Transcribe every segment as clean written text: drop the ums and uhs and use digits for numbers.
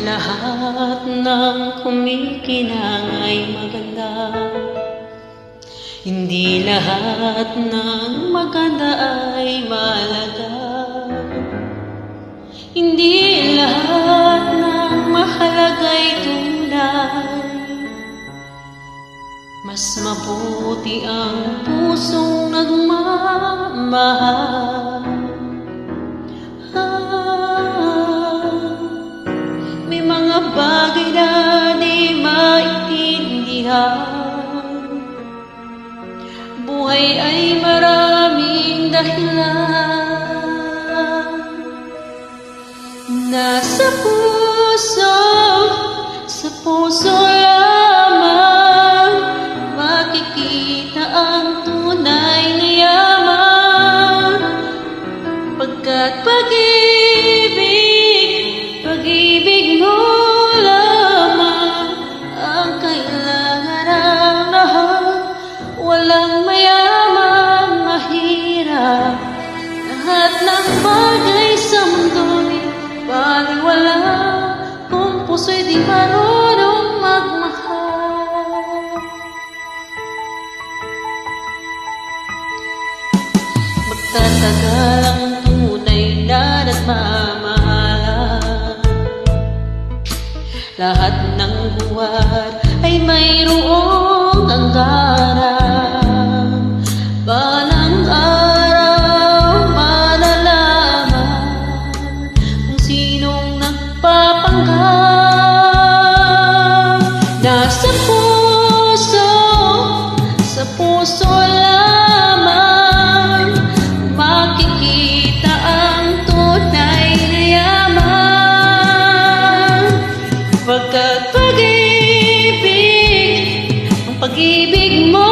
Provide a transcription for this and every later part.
Lahat ng kumikinang ay maganda. Hindi lahat ng maganda ay mahalaga. Hindi lahat ng mahalaga ay tunay. Mas mabuti ang pusong nagmamahal. May mga bagay na di maintindihan. Buhay ay maraming dahilan. Nasa puso, sa puso lamang makikita ang tunay na yaman. Pagkat pag-ibig mo lamang ang kailangan ng lahat. Walang mayaman, mahirap. Lahat ng bagay sa mundo'y baliwala kung puso'y di marunong magmahal. Magtatagal ang tunay na nagmamahalan. Lahat ng buwan ay mayroong hangganan. Balang araw malalaman kung sinong nagpapanggap. Nasa puso, sa puso lamang makikita ang tunay na yaman. Pagkat pag-ibig mo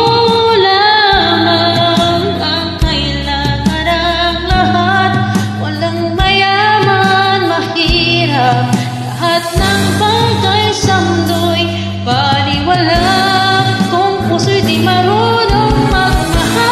lamang ang kailangan ng lahat. Walang mayaman, mahirap. Lahat ng bagay sa mundo'y baliwala kung puso'y di marunong magmahal.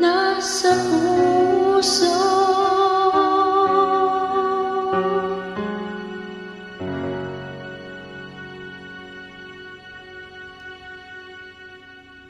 Nasa puso